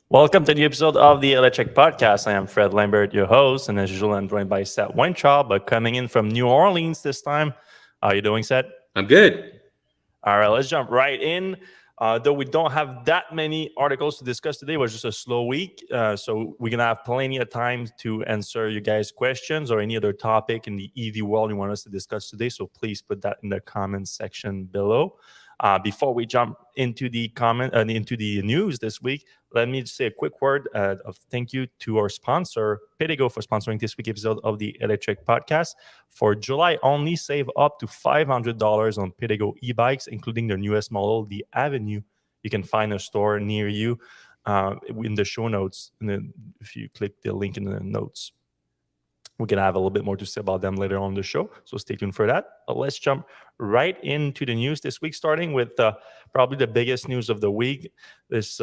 Welcome to the episode of the Electrek podcast. I am Fred Lambert, your host, and as usual, I'm joined by Seth Weintraub, but coming in from New Orleans this time. How are you doing, Seth? I'm good. All right, let's jump right in. Though we don't have that many articles to discuss today, it was just a slow week. So we're going to have plenty of time to answer you guys' questions or any other topic in the EV world you want us to discuss today. So please put that in the comments section below. Before we jump into the into the news this week, let me just say a quick word of thank you to our sponsor, Pedigo, for sponsoring this week's episode of the Electrek podcast. For July only, save up to $500 on Pedigo e-bikes, including their newest model, the Avenue. You can find a store near you in the show notes. If you click the link in the notes, we're going to have a little bit more to say about them later on the show. So stay tuned for that. But let's jump right into the news this week, starting with probably the biggest news of the week. This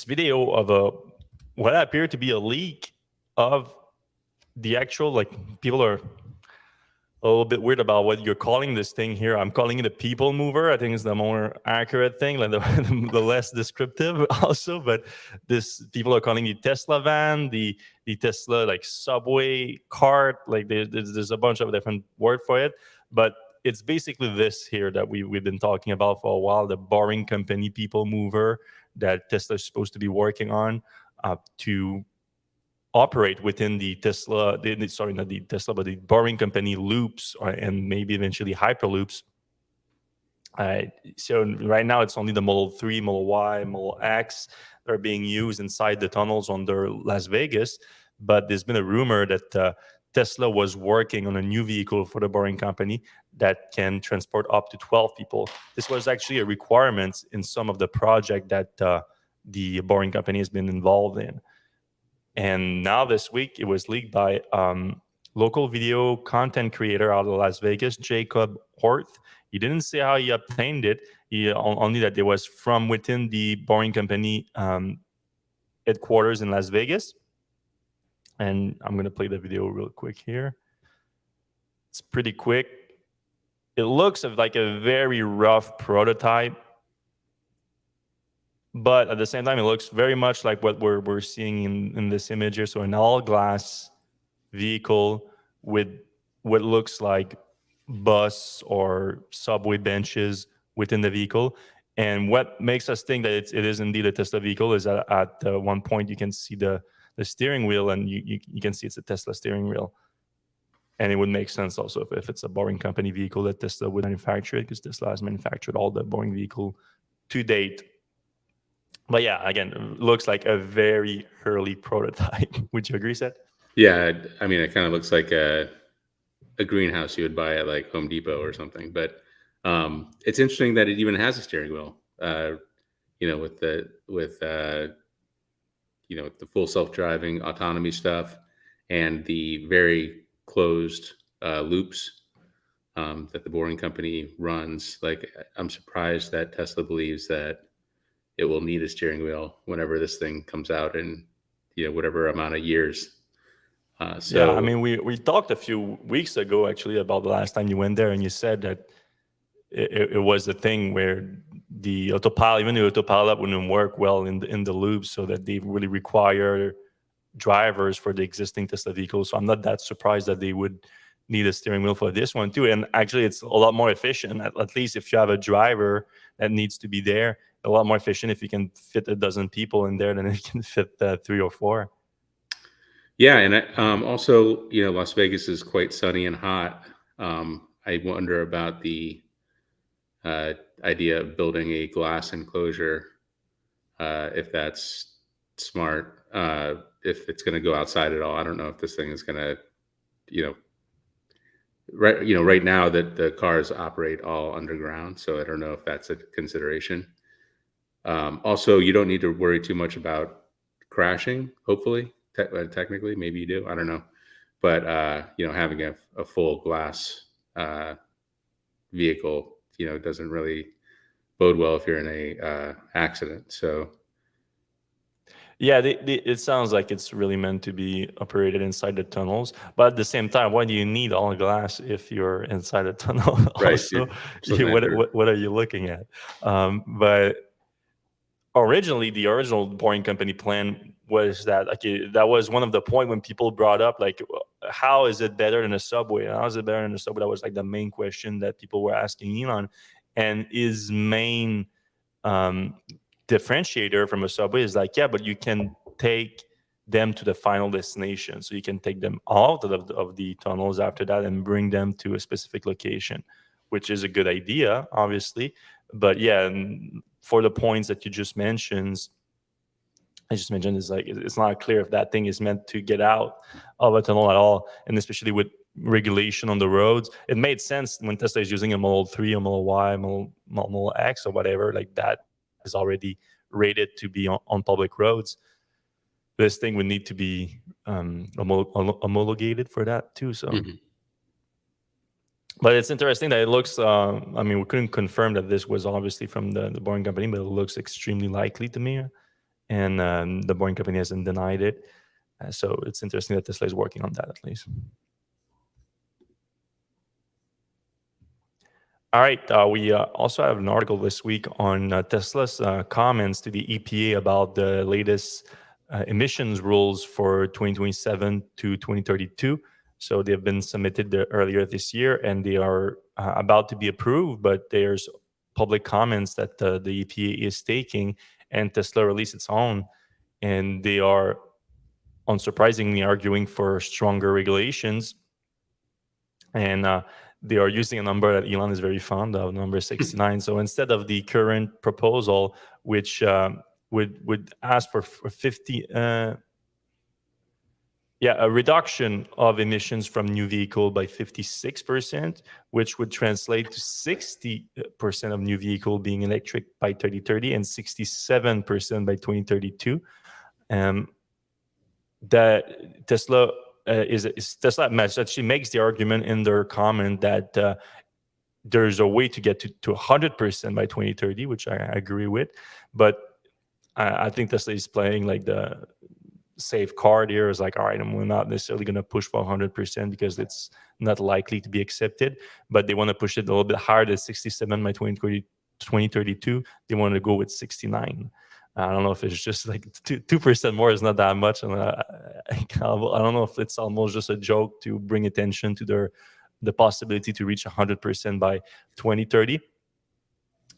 video of what appeared to be a leak of the actual, people are a little bit weird about what you're calling this thing here. I'm calling it a people mover. I think it's the more accurate thing, like the less descriptive also. But this people are calling it Tesla van, the Tesla like subway cart. Like there's a bunch of different word for it, but it's basically this here that we've been talking about for a while. The Boring Company people mover that Tesla is supposed to be working on to operate within the Tesla, sorry, not the Tesla, but the Boring Company loops and maybe eventually Hyperloops. So right now it's only the Model 3, Model Y, Model X that are being used inside the tunnels under Las Vegas. But there's been a rumor that Tesla was working on a new vehicle for the Boring Company that can transport up to 12 people. This was actually a requirement in some of the project that the Boring Company has been involved in. And now this week, it was leaked by local video content creator out of Las Vegas, Jacob Horth. He didn't say how he obtained it. He only that it was from within the Boring Company headquarters in Las Vegas. And I'm going to play the video real quick here. It's pretty quick. It looks like a very rough prototype, but at the same time, it looks very much like what we're seeing in this image here. So an all-glass vehicle with what looks like bus or subway benches within the vehicle. And what makes us think that it is indeed a Tesla vehicle is that at one point you can see the steering wheel, and you can see it's a Tesla steering wheel. And it would make sense also if it's a Boring Company vehicle that Tesla would manufacture it, because Tesla has manufactured all the Boring vehicle to date. But yeah, again, it looks like a very early prototype. Would you agree, Seth? Yeah, I mean, it kind of looks like a greenhouse you would buy at like Home Depot or something. But it's interesting that it even has a steering wheel. With the full self-driving autonomy stuff and the very closed loops that the Boring Company runs. Like, I'm surprised that Tesla believes that it will need a steering wheel whenever this thing comes out in whatever amount of years. Yeah, I mean, we talked a few weeks ago actually about the last time you went there, and you said that it was a thing where the autopilot, even the autopilot, wouldn't work well in the loops, so that they really require drivers for the existing Tesla vehicles. So I'm not that surprised that they would need a steering wheel for this one too. And actually, it's a lot more efficient. At least if you have a driver that needs to be there, a lot more efficient if you can fit a dozen people in there than it can fit 3 or 4. Yeah, and also, Las Vegas is quite sunny and hot. I wonder about the idea of building a glass enclosure, if that's smart. If it's going to go outside at all, I don't know if this thing is going to, right now that the cars operate all underground, so I don't know if that's a consideration. Also, you don't need to worry too much about crashing. Hopefully, technically, maybe you do. I don't know, but having a full glass vehicle, doesn't really bode well if you're in a accident. So. Yeah, it sounds like it's really meant to be operated inside the tunnels. But at the same time, why do you need all glass if you're inside a tunnel? Right. Also, what are you looking at? But originally the original Boring Company plan was that, like, that was one of the point when people brought up, like, how is it better than a subway? How is it better than a subway? That was like the main question that people were asking Elon. And his main um, differentiator from a subway is like, yeah, but you can take them to the final destination. So you can take them out of the tunnels after that and bring them to a specific location, which is a good idea, obviously. But yeah, and for the points that you just mentioned, is like, it's not clear if that thing is meant to get out of a tunnel at all, and especially with regulation on the roads. It made sense when Tesla is using a Model 3, a Model Y, Model X, or whatever, like that is already rated to be on public roads. This thing would need to be homologated for that too. So. Mm-hmm. But it's interesting that it looks. I mean, we couldn't confirm that this was obviously from the Boring Company, but it looks extremely likely to me, and the Boring Company hasn't denied it. So it's interesting that Tesla is working on that at least. All right. We also have an article this week on Tesla's comments to the EPA about the latest emissions rules for 2027 to 2032. So they've been submitted earlier this year, and they are about to be approved. But there's public comments that the EPA is taking, and Tesla released its own, and they are unsurprisingly arguing for stronger regulations. And they are using a number that Elon is very fond of, number 69. So instead of the current proposal, which would ask for 50, a reduction of emissions from new vehicle by 56%, which would translate to 60% of new vehicle being electric by 2030 and 67% by 2032. That Tesla Tesla actually makes the argument in their comment that there's a way to get to 100% by 2030, which I agree with. But I think Tesla is playing like the safe card here. Is like, all right, and we're not necessarily going to push for 100% because it's not likely to be accepted. But they want to push it a little bit higher than 67 by 2032. They want to go with 69. I don't know if it's just like 2% more is not that much. And I don't know if it's almost just a joke to bring attention to the possibility to reach 100% by 2030.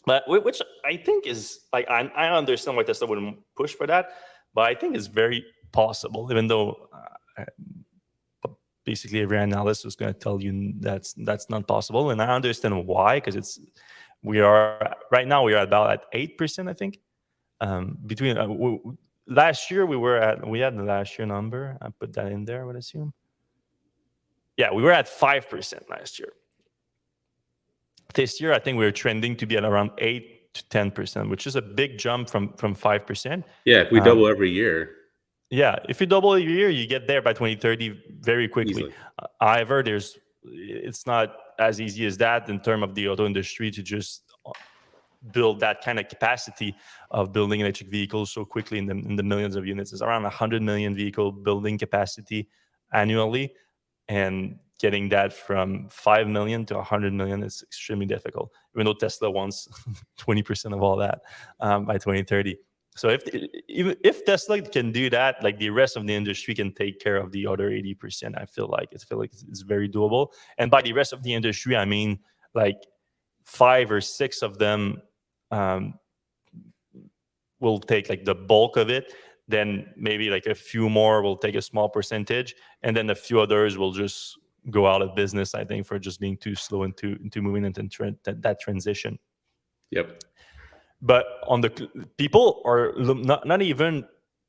But which I think is like, I understand why Tesla wouldn't push for that, but I think it's very possible, even though basically every analyst is going to tell you that's not possible. And I understand why, because we are right now we are about at 8%, I think. Between last year we had the last year number. I put that in there, I would assume. Yeah, we were at 5% last year. This year, I think we're trending to be at around 8 to 10%, which is a big jump from 5%. Yeah, if we double every year. Yeah, if you double every year, you get there by 2030 very quickly. Easily. However, it's not as easy as that in terms of the auto industry to just build that kind of capacity of building electric vehicles so quickly in the millions of units. It's around 100 million vehicle building capacity annually, and getting that from 5 million to 100 million is extremely difficult, even though Tesla wants 20% of all that by 2030. So if Tesla can do that, like the rest of the industry can take care of the other 80%. I feel like it's very doable. And by the rest of the industry, I mean like 5 or 6 of them will take like the bulk of it. Then maybe like a few more will take a small percentage, and then a few others will just go out of business, I think, for just being too slow into moving into that transition. Yep. But on the people are not even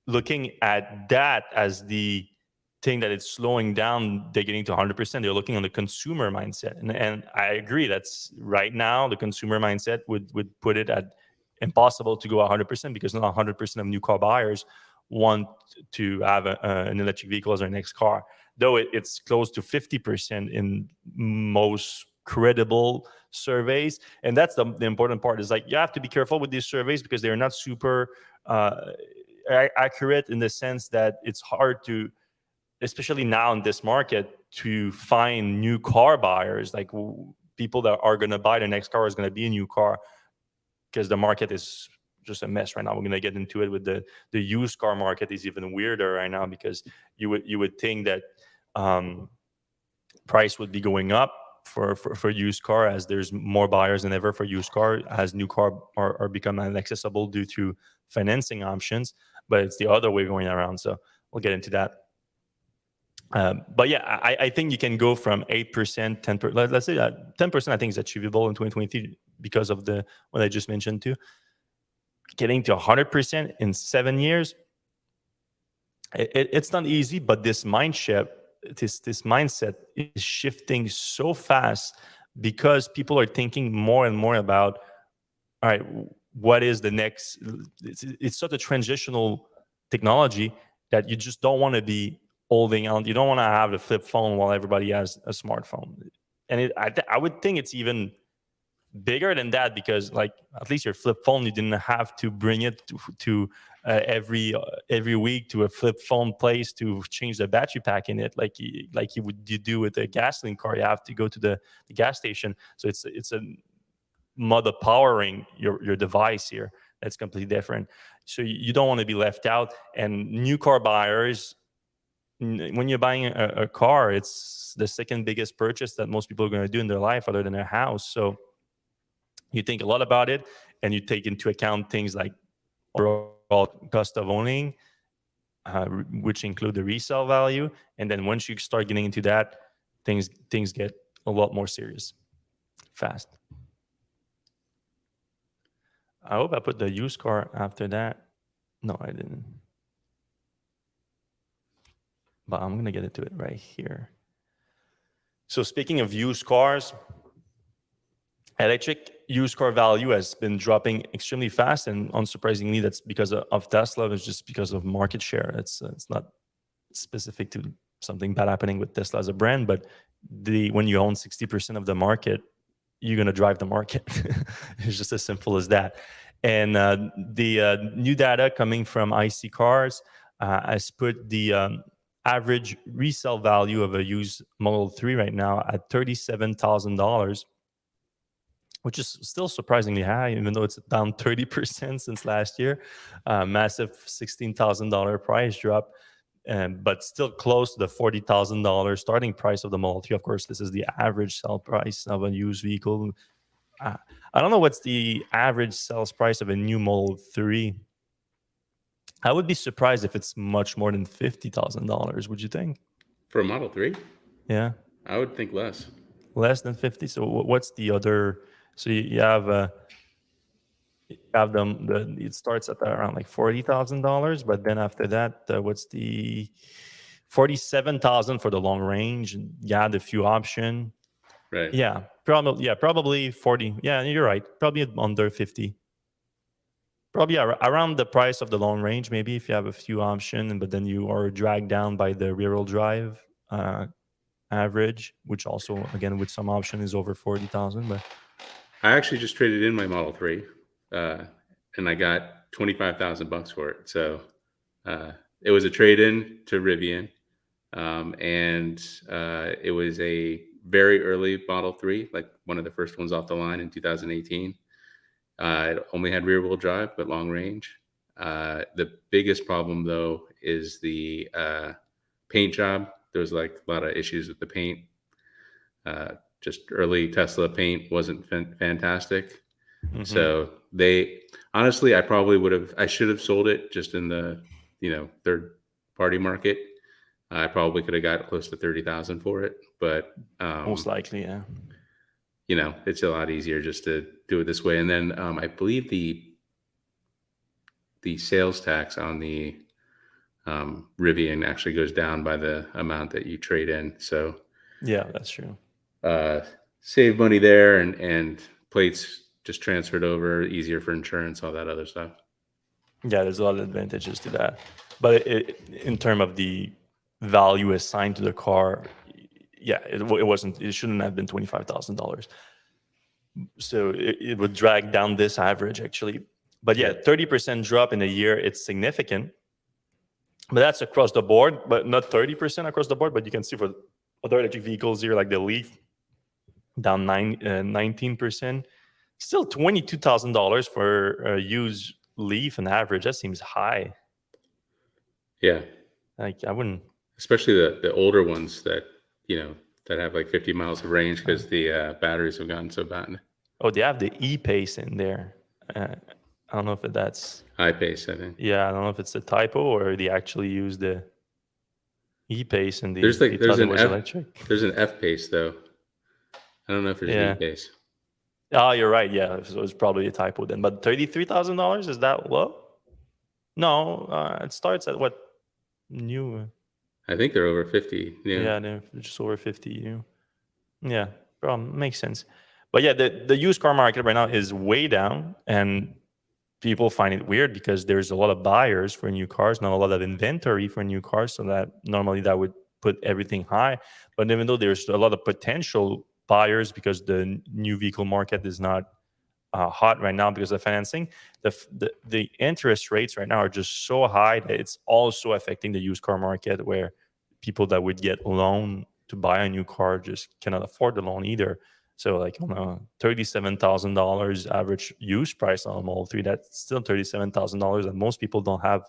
looking at that as the thing that it's slowing down, they're getting to 100%. They're looking on the consumer mindset. And I agree, that's right now, the consumer mindset would put it at impossible to go 100%, because not 100% of new car buyers want to have an electric vehicle as their next car. Though it's close to 50% in most credible surveys. And that's the important part, is like, you have to be careful with these surveys because they're not super accurate, in the sense that it's hard to, especially now in this market, to find new car buyers. Like people that are going to buy the next car is going to be a new car, because the market is just a mess right now. We're going to get into it with the used car market is even weirder right now, because you would think that price would be going up for used car, as there's more buyers than ever for used car, as new car are becoming inaccessible due to financing options. But it's the other way going around. So we'll get into that. But yeah, I think you can go from 8%, 10%. Let's say that 10%, I think, is achievable in 2023 because of what I just mentioned too. Getting to 100% in 7 years, it's not easy. But this mindset is shifting so fast, because people are thinking more and more about, all right, what is the next? It's such a transitional technology that you just don't want to be holding on. You don't want to have a flip phone while everybody has a smartphone. And I would think it's even bigger than that, because like at least your flip phone, you didn't have to bring it to every week to a flip phone place to change the battery pack in it, like you do with a gasoline car. You have to go to the gas station. So it's a mode of powering your device here that's completely different. So you don't want to be left out. And new car buyers, when you're buying a car, it's the second biggest purchase that most people are going to do in their life other than their house. So you think a lot about it, and you take into account things like overall cost of owning, which include the resale value. And then once you start getting into that, things get a lot more serious fast. I hope I put the used car after that. No, I didn't. But I'm going to get into it right here. So speaking of used cars, electric used car value has been dropping extremely fast, and unsurprisingly, that's because of Tesla. It's just because of market share. It's not specific to something bad happening with Tesla as a brand, but when you own 60% of the market, you're going to drive the market. It's just as simple as that. And the new data coming from IC Cars has put the average resale value of a used Model 3 right now at $37,000, which is still surprisingly high, even though it's down 30% since last year. Massive $16,000 price drop, but still close to the $40,000 starting price of the Model 3. Of course, this is the average sale price of a used vehicle. I don't know what's the average sales price of a new Model 3. I would be surprised if it's much more than $50,000. Would you think? For a Model 3? Yeah. I would think less. Less than 50. So what's the other? So you have them. It starts at around like $40,000, but then after that, what's the $47,000 for the long range? And you add a few options. Right. Yeah, probably 40. Yeah, you're right. Probably under 50. Probably around the price of the long range, maybe, if you have a few options, but then you are dragged down by the rear-wheel drive average, which also, again, with some option is over 40,000. But I actually just traded in my Model 3, and I got $25,000 for it. So it was a trade-in to Rivian, and it was a very early Model 3, like one of the first ones off the line in 2018. It only had rear-wheel drive, but long range. The biggest problem, though, is the paint job. There was like a lot of issues with the paint. Just early Tesla paint wasn't fantastic. Mm-hmm. So honestly, I should have sold it just in the, third party market. I probably could have got close to 30,000 for it, but most likely, yeah. It's a lot easier just to do it this way. And then I believe the sales tax on the Rivian actually goes down by the amount that you trade in. So yeah, that's true. Save money there, and plates just transferred over, easier for insurance, all that other stuff. Yeah, there's a lot of advantages to that. But in terms of the value assigned to the car, yeah, it shouldn't have been $25,000. So it would drag down this average, actually. But yeah, 30% drop in a year, it's significant. But that's across the board, but not 30% across the board. But you can see for other electric vehicles here, like the Leaf, down 19%. Still $22,000 for a used Leaf on average, that seems high. Yeah, Like I wouldn't. especially the older ones that that have like 50 miles of range because the batteries have gotten so bad. Oh, they have the e-pace in there. I don't know if that's. High pace, I think. Yeah, I don't know if it's a typo or they actually use the e-pace and There's they like thought it was electric. there's an F pace though. I don't know if there's an E Yeah. pace. Oh, you're right. Yeah, so it's probably a typo then. But $33,000, is that low? No, it starts at what, new? I think they're over 50. Yeah. Yeah, they're just over 50 new. Yeah, makes sense. But yeah, the used car market right now is way down, and people find it weird because there's a lot of buyers for new cars, not a lot of inventory for new cars. So that normally that would put everything high. But even though there's a lot of potential buyers because the new vehicle market is not hot right now because of financing, the interest rates right now are just so high that it's also affecting the used car market, where people that would get a loan to buy a new car just cannot afford the loan either. So like on a $37,000 average use price on a Model 3, that's still $37,000 that most people don't have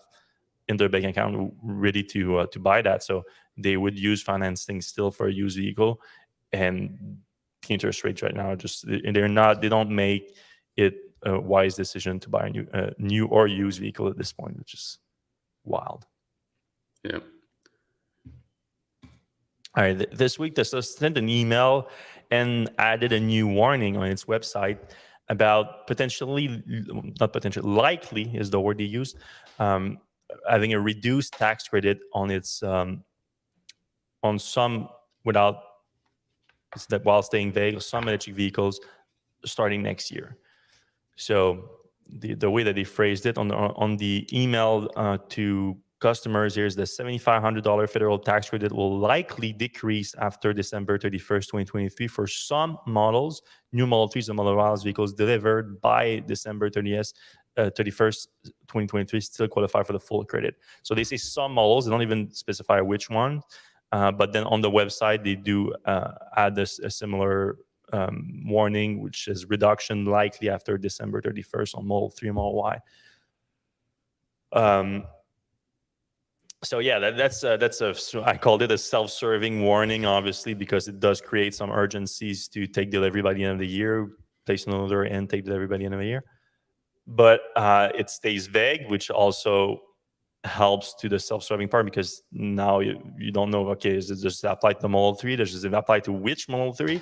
in their bank account ready to buy that. So they would use financing still for a used vehicle, and the interest rates right now are just they don't make it a wise decision to buy a new or used vehicle at this point, which is wild. Yeah. All right, this week Tesla sent an email and added a new warning on its website about likely is the word they used, having a reduced tax credit on its on some without that while staying vague, some electric vehicles starting next year. So the way that they phrased it on the email to customers here is the $7,500 federal tax credit will likely decrease after December 31st, 2023 for some models, new Model 3s and Model Y vehicles delivered by December 31st, 2023 still qualify for the full credit. So they say some models, they don't even specify which one. But then on the website, they do add a similar warning, which is reduction likely after December 31st on Model 3 and Model Y. So yeah, that's I called it a self-serving warning, obviously, because it does create some urgencies to take delivery by the end of the year, place an order and take delivery by the end of the year. But it stays vague, which also helps to the self-serving part, because now you don't know, okay, does it apply to the Model 3? Does it apply to which Model 3?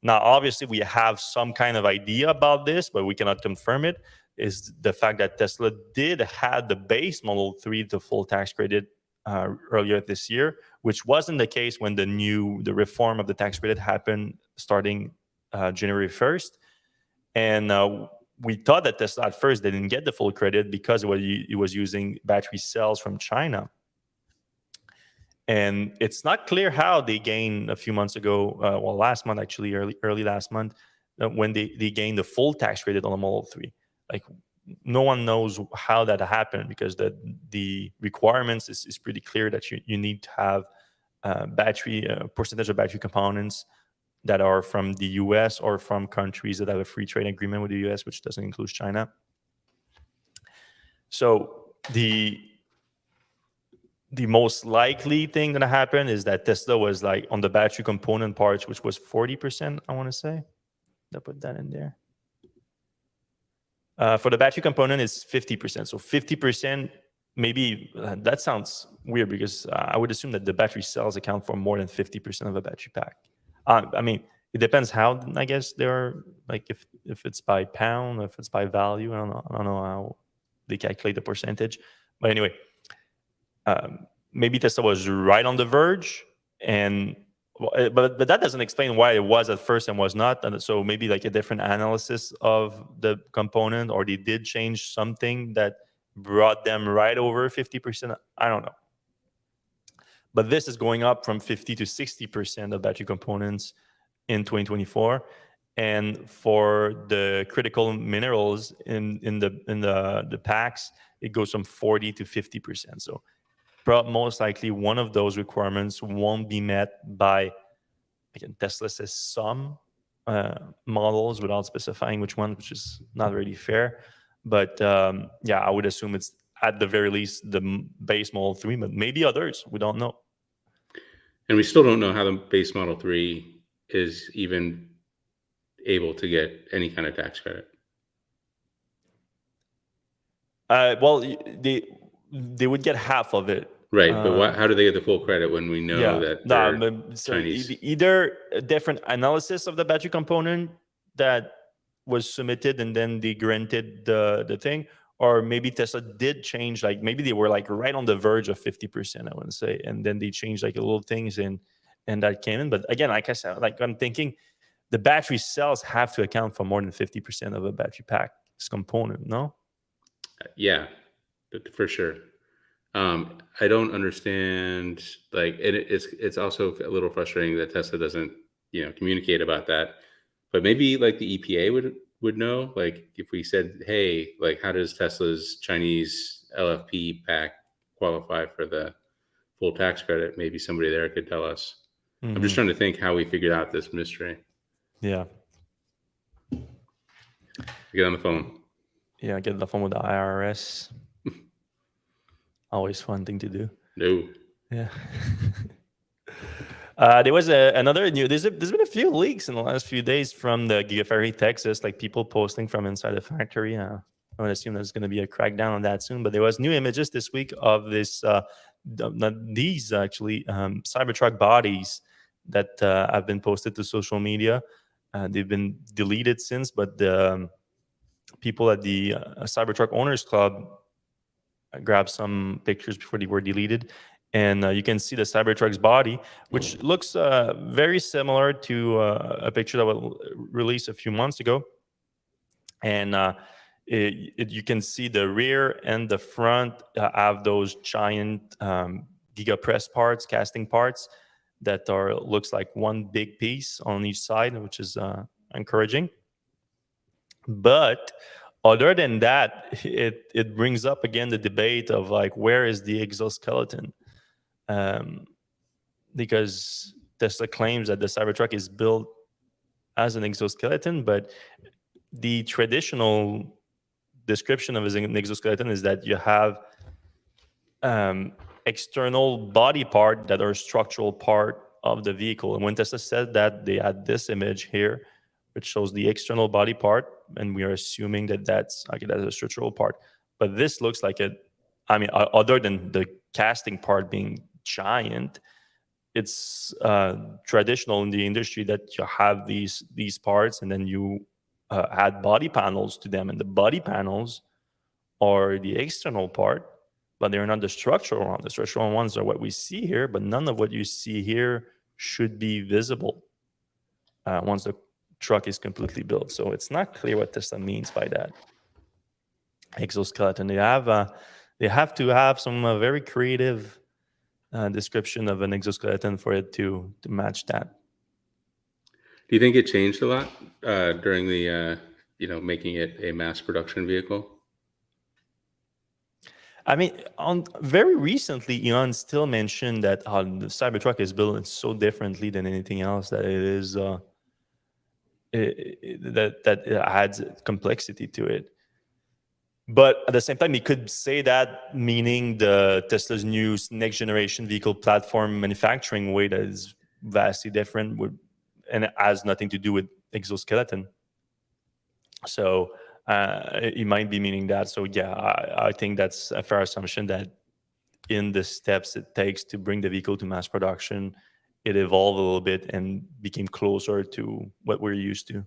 Now, obviously, we have some kind of idea about this, but we cannot confirm it, is the fact that Tesla did have the base Model 3 to full tax credit earlier this year, which wasn't the case when the reform of the tax credit happened starting January 1st. And we thought that Tesla at first didn't get the full credit because it was using battery cells from China. And it's not clear how they gained a few months ago, last month, actually, early last month, when they gained the full tax credit on the Model 3. Like, no one knows how that happened, because the requirements is pretty clear that you need to have percentage of battery components that are from the US or from countries that have a free trade agreement with the US, which doesn't include China. So the most likely thing that happened is that Tesla was like on the battery component parts, which was 40%, I want to say. I'll put that in there. For the battery component, it's 50%. So 50%, maybe that sounds weird, because I would assume that the battery cells account for more than 50% of a battery pack. I mean, it depends how, I guess, they're like, if it's by pound, if it's by value. I don't know how they calculate the percentage. But anyway, maybe Tesla was right on the verge, but that doesn't explain why it was at first and was not. And so maybe like a different analysis of the component, or they did change something that brought them right over 50%. I don't know. But this is going up from 50 to 60% of battery components in 2024. And for the critical minerals in the packs, it goes from 40 to 50%. So most likely one of those requirements won't be met by, again, Tesla says some models without specifying which one, which is not really fair. But yeah, I would assume it's at the very least the base Model 3, but maybe others. We don't know. And we still don't know how the base Model 3 is even able to get any kind of tax credit. Well, they would get half of it. Right, but how do they get the full credit when we know that they're so Chinese? either a different analysis of the battery component that was submitted and then they granted the thing, or maybe Tesla did change, like maybe they were like right on the verge of 50%, I want to say, and then they changed like little things and that came in. But again, like I said, like I'm thinking the battery cells have to account for more than 50% of a battery pack's component, no? Yeah, for sure. I don't understand, like, and it's also a little frustrating that Tesla doesn't, communicate about that. But maybe like the EPA would know, like if we said, hey, like how does Tesla's Chinese LFP pack qualify for the full tax credit? Maybe somebody there could tell us. I'm just trying to think how we figured out this mystery. Yeah. Get on the phone. Yeah, get the phone with the IRS. Always fun thing to do. No. Yeah. There was another new. There's been a few leaks in the last few days from the Gigafactory Texas, like people posting from inside the factory. I would assume there's going to be a crackdown on that soon. But there was new images this week of these actually Cybertruck bodies that have been posted to social media. They've been deleted since, but the people at the Cybertruck Owners Club grabbed some pictures before they were deleted. And you can see the Cybertruck's body, which looks very similar to a picture that was released a few months ago. And you can see the rear and the front have those giant gigapress parts, casting parts that looks like one big piece on each side, which is encouraging. But other than that, it brings up again the debate of like, where is the exoskeleton? Because Tesla claims that the Cybertruck is built as an exoskeleton, but the traditional description of an exoskeleton is that you have external body part that are structural part of the vehicle. And when Tesla said that, they had this image here, which shows the external body part, and we are assuming that that's a structural part. But this looks like other than the casting part being giant, it's traditional in the industry that you have these parts and then you add body panels to them, and the body panels are the external part, but they're not the structural ones. The structural ones are what we see here, but none of what you see here should be visible once the truck is completely built. So it's not clear what Tesla means by that exoskeleton. They have to have some very creative description of an exoskeleton for it to match that. Do you think it changed a lot during the making it a mass production vehicle? I mean, very recently, Elon still mentioned that the Cybertruck is built so differently than anything else that it is that it adds complexity to it. But at the same time, he could say that meaning the Tesla's new next generation vehicle platform manufacturing way that is vastly different and it has nothing to do with exoskeleton. So it might be meaning that. So yeah, I think that's a fair assumption that in the steps it takes to bring the vehicle to mass production, it evolved a little bit and became closer to what we're used to.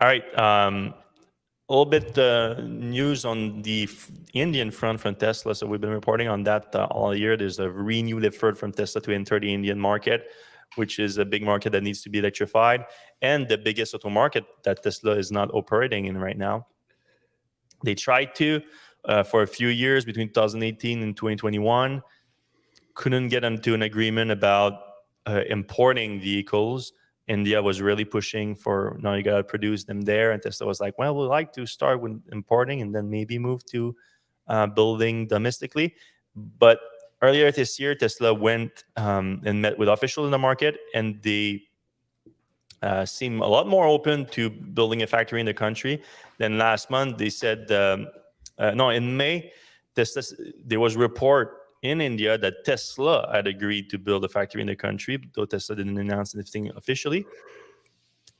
All right. A little bit news on the Indian front from Tesla. So we've been reporting on that all year. There's a renewed effort from Tesla to enter the Indian market, which is a big market that needs to be electrified and the biggest auto market that Tesla is not operating in right now. They tried to for a few years between 2018 and 2021, couldn't get into an agreement about importing vehicles. India was really pushing for, no, you got to produce them there. And Tesla was like, well, we'd like to start with importing and then maybe move to building domestically. But earlier this year, Tesla went and met with officials in the market, and they seem a lot more open to building a factory in the country than last month. They said, in May, there was a report in India that Tesla had agreed to build a factory in the country, though Tesla didn't announce anything officially.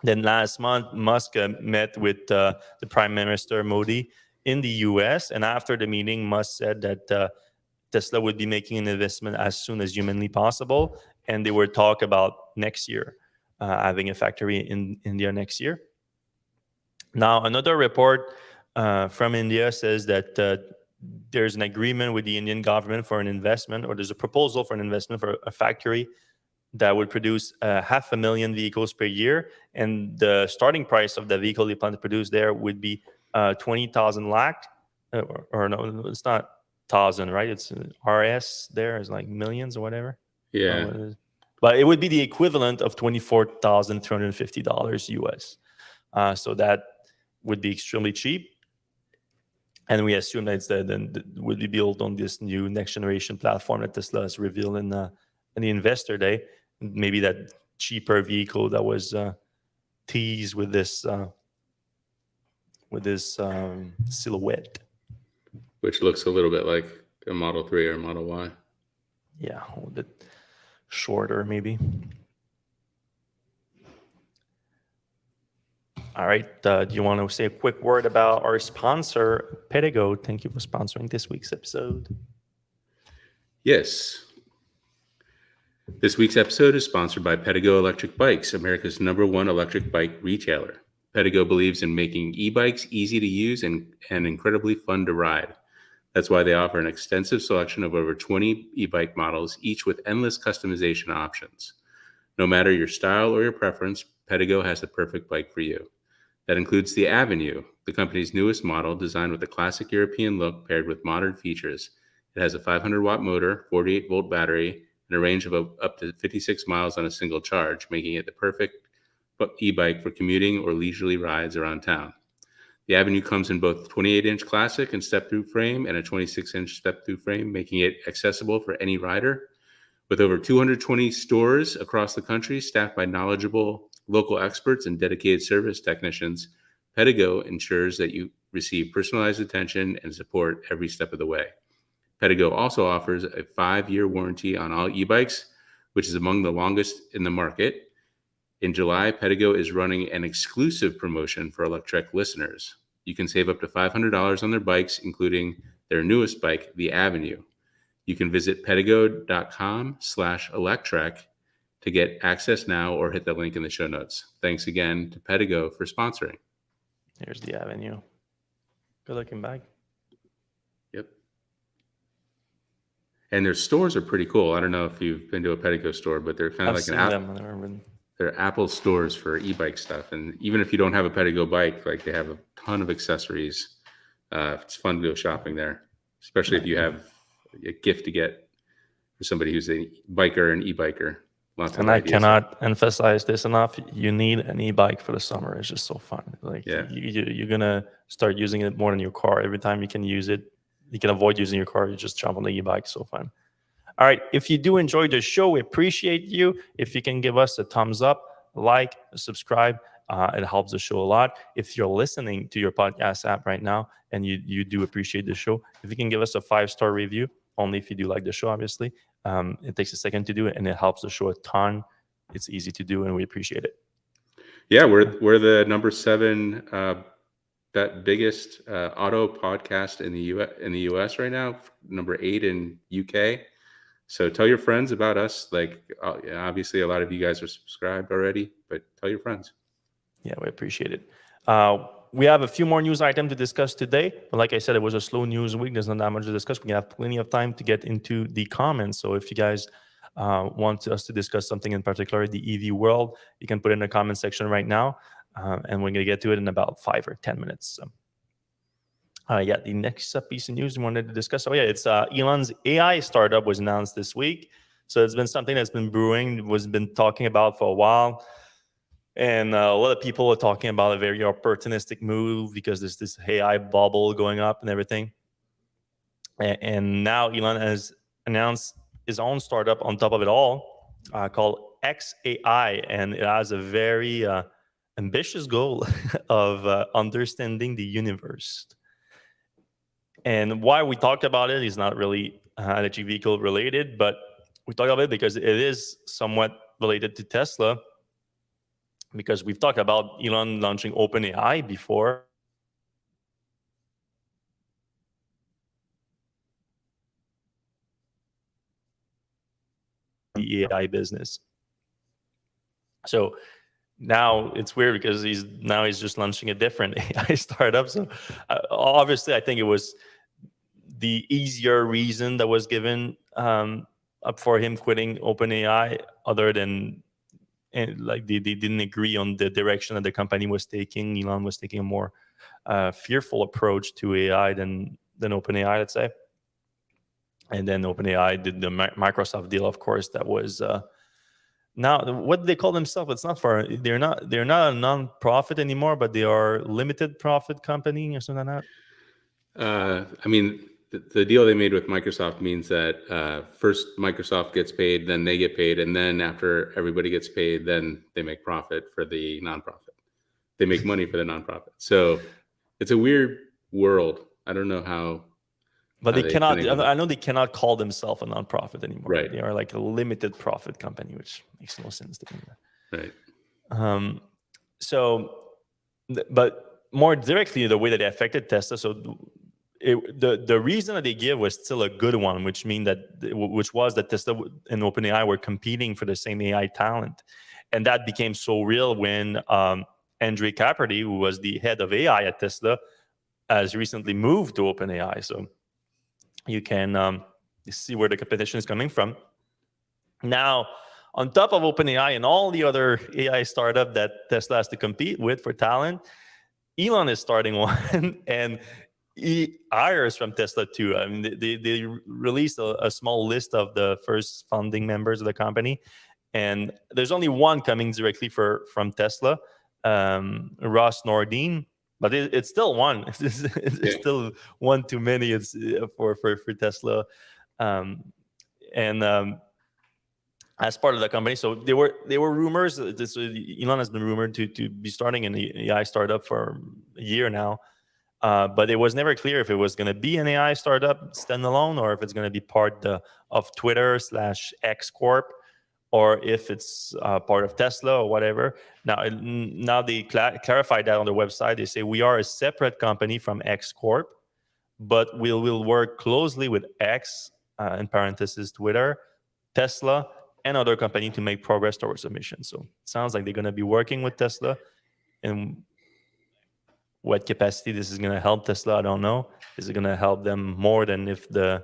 Then last month, Musk met with the Prime Minister Modi in the US. And after the meeting, Musk said that Tesla would be making an investment as soon as humanly possible. And they were talk about next year, having a factory in India next year. Now, another report from India says that there's an agreement with the Indian government for an investment, or there's a proposal for an investment for a factory that would produce 500,000 vehicles per year. And the starting price of the vehicle they plan to produce there would be 20,000 lakh. Or no, it's not thousand, right? It's RS there is like millions or whatever. Yeah. But it would be the equivalent of $24,350 US. So that would be extremely cheap. And we assume that it's would be built on this new next generation platform that Tesla has revealed in the Investor Day. Maybe that cheaper vehicle that was teased with this silhouette, Which looks a little bit like a Model 3 or a Model Y. Yeah, a little bit shorter maybe. All right. Do you want to say a quick word about our sponsor, Pedego? Thank you for sponsoring this week's episode. Yes. This week's episode is sponsored by Pedego Electric Bikes, America's #1 electric bike retailer. Pedego believes in making e-bikes easy to use and incredibly fun to ride. That's why they offer an extensive selection of over 20 e-bike models, each with endless customization options. No matter your style or your preference, Pedego has the perfect bike for you. That includes the Avenue, the company's newest model designed with a classic European look paired with modern features. It has a 500-watt motor, 48-volt battery, and a range of up to 56 miles on a single charge, making it the perfect e-bike for commuting or leisurely rides around town. The Avenue comes in both 28-inch classic and step-through frame and a 26-inch step-through frame, making it accessible for any rider. With over 220 stores across the country, staffed by knowledgeable local experts and dedicated service technicians, Pedego ensures that you receive personalized attention and support every step of the way. Pedego also offers a 5-year warranty on all e-bikes, which is among the longest in the market. In July, Pedego is running an exclusive promotion for Electrek listeners. You can save up to $500 on their bikes, including their newest bike, the Avenue. You can visit pedego.com/Electrek to get access now or hit the link in the show notes. Thanks again to Pedego for sponsoring. Here's the Avenue. Good looking bag. Yep. And their stores are pretty cool. I don't know if you've been to a Pedego store, but they're kind of like they're Apple stores for e-bike stuff. And even if you don't have a Pedego bike, like they have a ton of accessories. It's fun to go shopping there, especially if you have a gift to get for somebody who's a biker and e-biker. And I cannot emphasize this enough. You need an e-bike for the summer. It's just so fun. Like you're gonna start using it more than your car. Every time you can use it, you can avoid using your car. You just jump on the e-bike. So fun. All right. If you do enjoy the show, we appreciate you. If you can give us a thumbs up, like, subscribe, it helps the show a lot. If you're listening to your podcast app right now and you do appreciate the show, if you can give us a 5-star review, only if you do like the show, obviously. It takes a second to do it, and it helps the show a ton. It's easy to do, and we appreciate it. Yeah, we're the #7 that biggest auto podcast in the US right now. #8 in UK. So tell your friends about us. Like obviously, a lot of you guys are subscribed already, but tell your friends. Yeah, we appreciate it. We have a few more news items to discuss today. But like I said, it was a slow news week. There's not that much to discuss. We have plenty of time to get into the comments. So if you guys want us to discuss something in particular, the EV world, you can put it in the comment section right now. And we're going to get to it in about 5 or 10 minutes. So. The next piece of news we wanted to discuss. It's Elon's AI startup was announced this week. So it's been something that's been brewing, was been talking about for a while. And a lot of people are talking about a very opportunistic move because there's this AI bubble going up and everything. And now Elon has announced his own startup on top of it all called XAI, and it has a very ambitious goal of understanding the universe. And why we talked about it is not really electric vehicle related, but we talk about it because it is somewhat related to Tesla, because we've talked about Elon launching OpenAI before. The AI business. So now it's weird because he's just launching a different AI startup. So obviously, I think it was the easier reason that was given up for him quitting OpenAI, other than like they didn't agree on the direction that the company was taking. Elon was taking a more fearful approach to AI than OpenAI, let's say. And then OpenAI did the Microsoft deal, of course. That was now what they call themselves. It's not for they're not a non-profit anymore, but they are limited profit company or something like that. I mean, the deal they made with Microsoft means that first Microsoft gets paid, then they get paid, and then after everybody gets paid, then they make profit for the nonprofit. They make money for the nonprofit. So it's a weird world. I don't know how. But they cannot. I know they cannot call themselves a nonprofit anymore. Right. They are like a limited profit company, which makes no sense to me. Right. But more directly, the way that it affected Tesla. So the reason that they give was still a good one, which was that Tesla and OpenAI were competing for the same AI talent, and that became so real when Andrej Karpathy, who was the head of AI at Tesla, has recently moved to OpenAI. So you can see where the competition is coming from. Now, on top of OpenAI and all the other AI startup that Tesla has to compete with for talent, Elon is starting one, and he hires from Tesla too. I mean, they released a small list of the first founding members of the company, and there's only one coming directly from Tesla, Ross Nordin. But it's still one. It's still one too many. It's for Tesla, and as part of the company. So they were rumors. Elon has been rumored to be starting an AI startup for a year now, but it was never clear if it was going to be an AI startup standalone or if it's going to be part of Twitter/X Corp, or if it's part of Tesla or whatever. Now they clarified that on their website. They say we are a separate company from X Corp, but we will work closely with X, in parentheses Twitter, Tesla, and other company to make progress towards the mission. So it sounds like they're going to be working with Tesla. In what capacity this is going to help Tesla, I don't know. Is it going to help them more than if the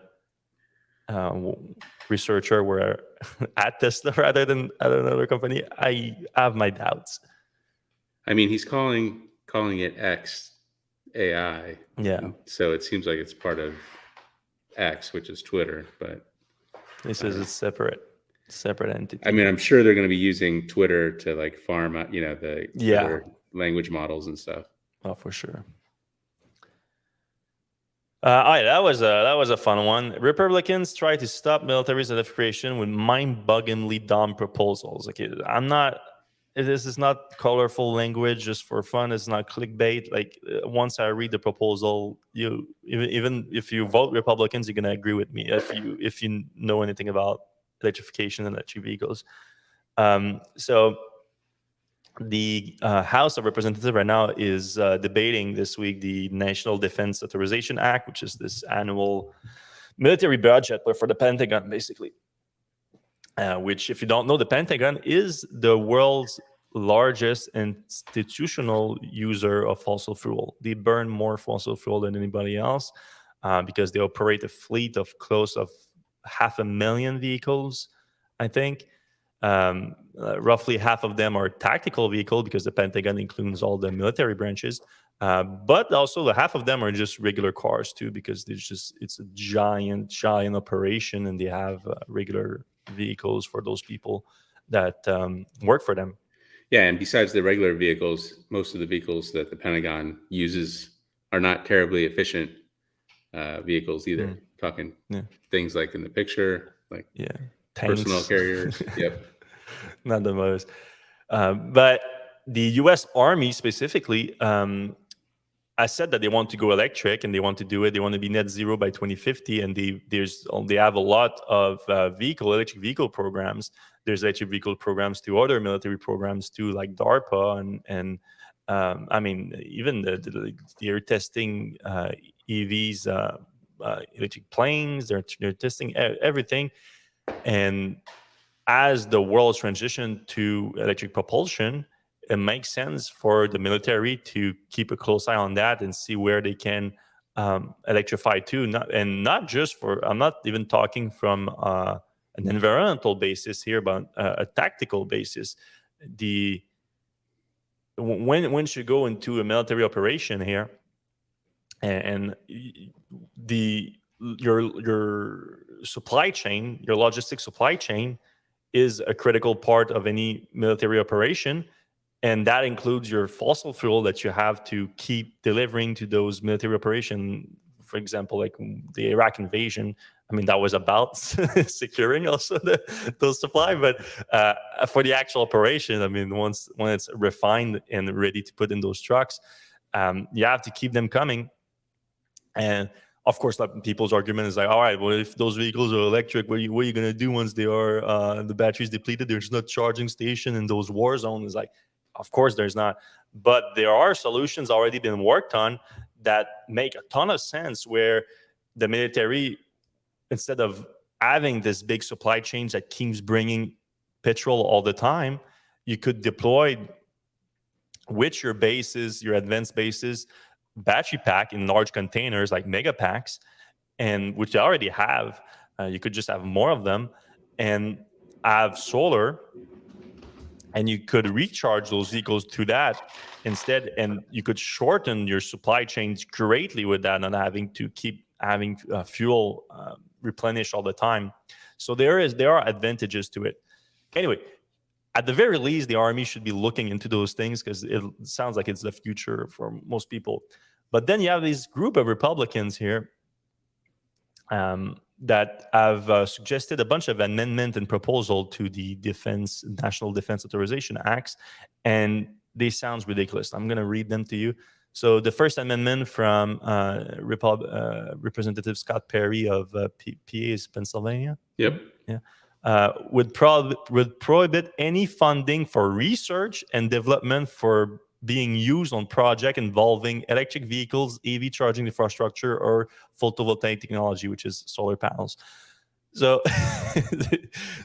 researcher were at Tesla rather than at another company? I have my doubts. I mean, he's calling it X AI. Yeah. So it seems like it's part of X, which is Twitter, but he says it's separate entity. I mean, I'm sure they're going to be using Twitter to like farm out, the Twitter language models and stuff. Oh, for sure. All right, that was a fun one. Republicans try to stop military electrification with mind-bogglingly dumb proposals. Okay, this is not colorful language just for fun. It's not clickbait. Like once I read the proposal, even if you vote Republicans, you're gonna agree with me if you know anything about electrification and electric vehicles. So the House of Representatives right now is debating this week the National Defense Authorization Act, which is this annual military budget, but for the Pentagon, basically. Which, if you don't know, the Pentagon is the world's largest institutional user of fossil fuel. They burn more fossil fuel than anybody else because they operate a fleet of close of 500,000 vehicles, I think. Roughly half of them are tactical vehicle because the Pentagon includes all the military branches, but also the half of them are just regular cars too, because it's a giant operation, and they have regular vehicles for those people that work for them. Yeah, and besides the regular vehicles, most of the vehicles that the Pentagon uses are not terribly efficient vehicles either. Talking things like in the picture, like tanks, personal carriers. Yep. Not the most. But the U.S. Army specifically, I said that they want to go electric and they want to do it. They want to be net zero by 2050, and they have a lot of electric vehicle programs. There's electric vehicle programs to other military programs too, like DARPA and I mean even they're testing EVs, electric planes. They're testing everything, and as the world transition to electric propulsion, it makes sense for the military to keep a close eye on that and see where they can electrify too. Not just for, I'm not even talking from an environmental basis here, but a tactical basis. When you go into a military operation here, and your supply chain, your logistic supply chain, is a critical part of any military operation, and that includes your fossil fuel that you have to keep delivering to those military operations. For example, like the Iraq invasion, I mean, that was about securing also those supply. But for the actual operation, I mean, when it's refined and ready to put in those trucks, you have to keep them coming. And of course, like, people's argument is like, all right, well, if those vehicles are electric, what are you going to do once they are the batteries depleted? There's no charging station in those war zones. Like, of course, there's not. But there are solutions already been worked on that make a ton of sense, where the military, instead of having this big supply chain that keeps bringing petrol all the time, you could deploy with your bases, your advanced bases, battery pack in large containers like mega packs, and which they already have. You could just have more of them and have solar, and you could recharge those vehicles through that instead, and you could shorten your supply chains greatly with that, not having to keep having fuel replenished all the time. So there are advantages to it. Anyway, at the very least, the Army should be looking into those things, because it sounds like it's the future for most people. But then you have this group of Republicans here that have suggested a bunch of amendment and proposal to the National Defense Authorization Acts, and they sound ridiculous. I'm going to read them to you. So the first amendment from Representative Scott Perry of PA is Pennsylvania. Yep. Yeah. Would prohibit any funding for research and development for being used on project involving electric vehicles, EV charging infrastructure, or photovoltaic technology, which is solar panels. So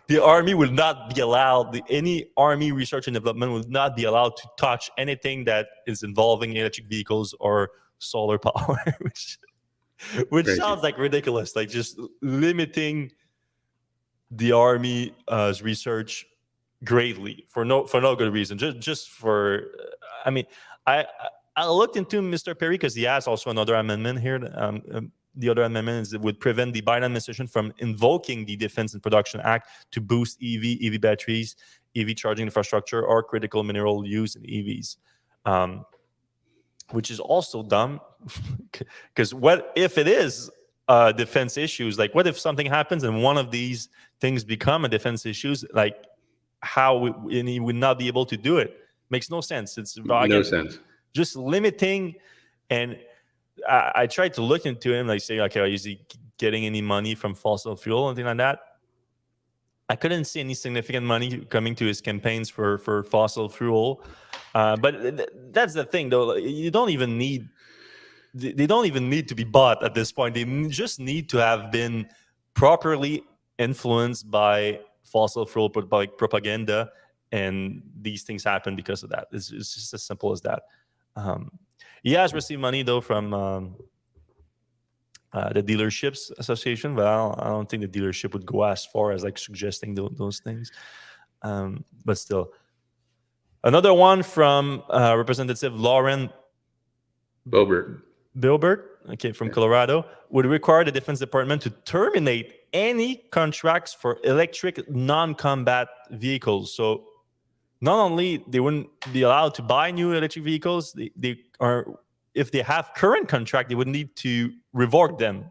the Army will not be allowed, any Army research and development will not be allowed to touch anything that is involving electric vehicles or solar power, which sounds like ridiculous, like just limiting the Army's research greatly for no good reason, just for I mean, I looked into Mr. Perry because he has also another amendment here. The other amendment is it would prevent the Biden administration from invoking the Defense and Production Act to boost EV batteries, EV charging infrastructure, or critical mineral use in EVs, which is also dumb. Because what if it is defense issues? Like, what if something happens and one of these things become a defense issues? Like, and he would not be able to do it? Makes no sense. It's no sense. Just limiting. And I tried to look into him, like say, okay, is he getting any money from fossil fuel, anything like that? I couldn't see any significant money coming to his campaigns for fossil fuel. But that's the thing, though. They don't even need to be bought at this point. They just need to have been properly influenced by fossil fuel propaganda, and these things happen because of that. It's just as simple as that. He has received money, though, from the Dealerships Association, but I don't think the dealership would go as far as like suggesting those things. But still, another one from Representative Lauren Bilbert, okay, from Colorado, would require the Defense Department to terminate any contracts for electric non-combat vehicles. So not only they wouldn't be allowed to buy new electric vehicles, they are, if they have current contract, they would need to revoke them.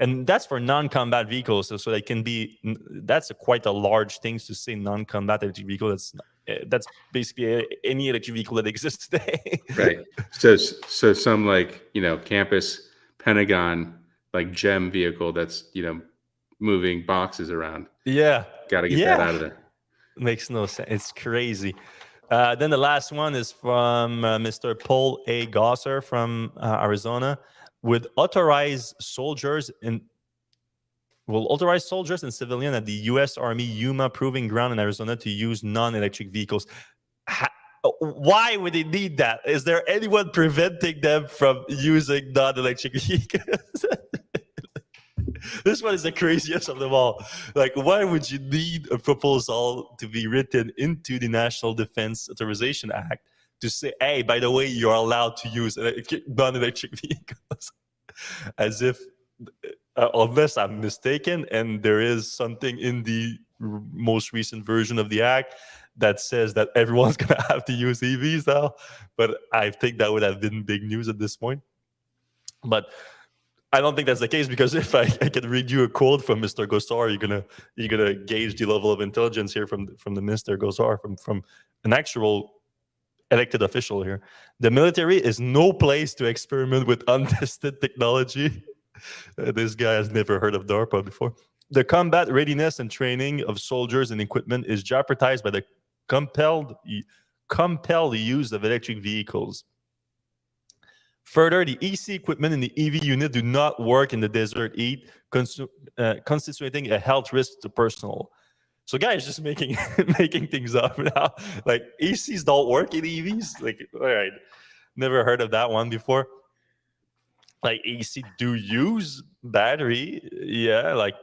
And that's for non-combat vehicles, so they can be. That's quite a large thing to say non-combat electric vehicle. That's basically any electric vehicle that exists today. Right. So some like, campus Pentagon like gem vehicle that's, moving boxes around. Yeah, Got to get that yeah, out of there. makes no sense. It's crazy. Then the last one is from Mr. Paul A. Gosser from Arizona. Would authorize soldiers in will authorize soldiers and civilians at the U.S. Army Yuma Proving Ground in Arizona to use non-electric vehicles. Why would they need that? Is there anyone preventing them from using non-electric vehicles? This one is the craziest of them all. Like, why would you need a proposal to be written into the National Defense Authorization Act to say, hey, by the way, you're allowed to use non-electric vehicles? As if, unless I'm mistaken, and there is something in the most recent version of the act that says that everyone's going to have to use EVs now. But I think that would have been big news at this point. But I don't think that's the case, because if I can read you a quote from Mr. Gosar, you're gonna gauge the level of intelligence here from the Mr. Gosar, from an actual elected official here. The military is no place to experiment with untested technology. This guy has never heard of DARPA before. The combat readiness and training of soldiers and equipment is jeopardized by the compelled use of electric vehicles. Further, the EC equipment in the EV unit do not work in the desert heat, constituting a health risk to personnel. So, guys, just making making things up now. Like, ECs don't work in EVs. Like, all right, never heard of that one before. Like, AC do use battery, yeah, like,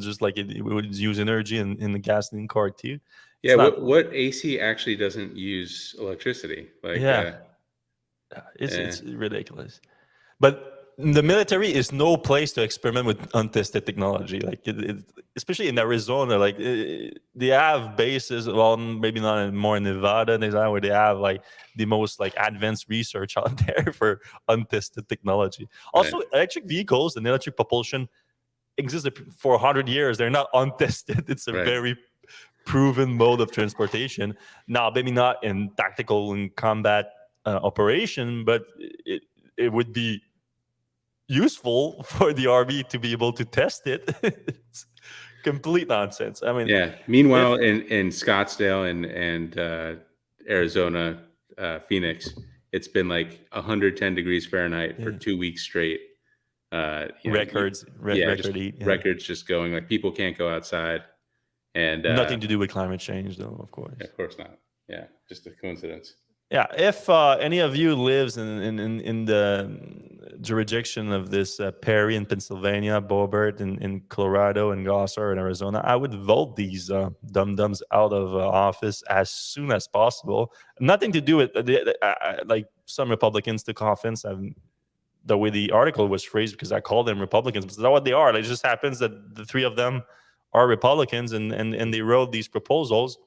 just like it would use energy in the gasoline car too. Yeah. It's not, What AC actually doesn't use electricity? Like, yeah, it's ridiculous. But the military is no place to experiment with untested technology. Like, especially in Arizona, like, they have bases. Well, maybe not more in Nevada, where they have like the most like advanced research out there for untested technology. Also, right. electric vehicles and electric propulsion existed for 100 years. They're not untested. It's a Right. very proven mode of transportation. Now, maybe not in tactical and combat operation, but it would be useful for the army to be able to test it. It's complete nonsense. I mean, Yeah. Meanwhile, in Scottsdale and Arizona, Phoenix, it's been like 110 degrees Fahrenheit for 2 weeks straight. records, Just heat, yeah. records just going, like, people can't go outside, and Nothing to do with climate change, though, of course. of course not. Yeah, just a coincidence. Yeah, if any of you lives in the jurisdiction of this Perry in Pennsylvania, Bobert in Colorado, and Gosser in Arizona, I would vote these dum-dums out of office as soon as possible. Nothing to do with like some Republicans took offense the way the article was phrased, because I called them Republicans, but that's not what they are. It just happens that the three of them are Republicans, and they wrote these proposals.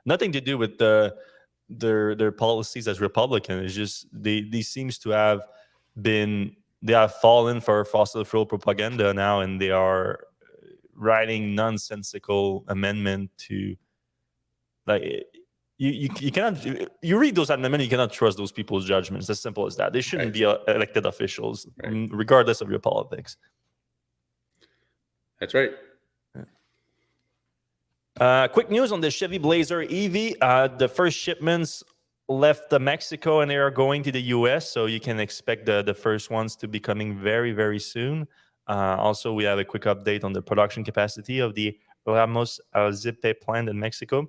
Nothing to do with their policies as Republican. It's just they seems to have fallen for fossil fuel propaganda now, and they are writing nonsensical amendment to, like, you cannot, you read those amendments, you cannot trust those people's judgments. As simple as that. They shouldn't be elected officials, regardless of your politics. That's right. Quick news on the Chevy Blazer EV. The first shipments left Mexico and they are going to the US, so you can expect the first ones to be coming very, very soon. Also, we have a quick update on the production capacity of the Ramos Alzipe plant in Mexico,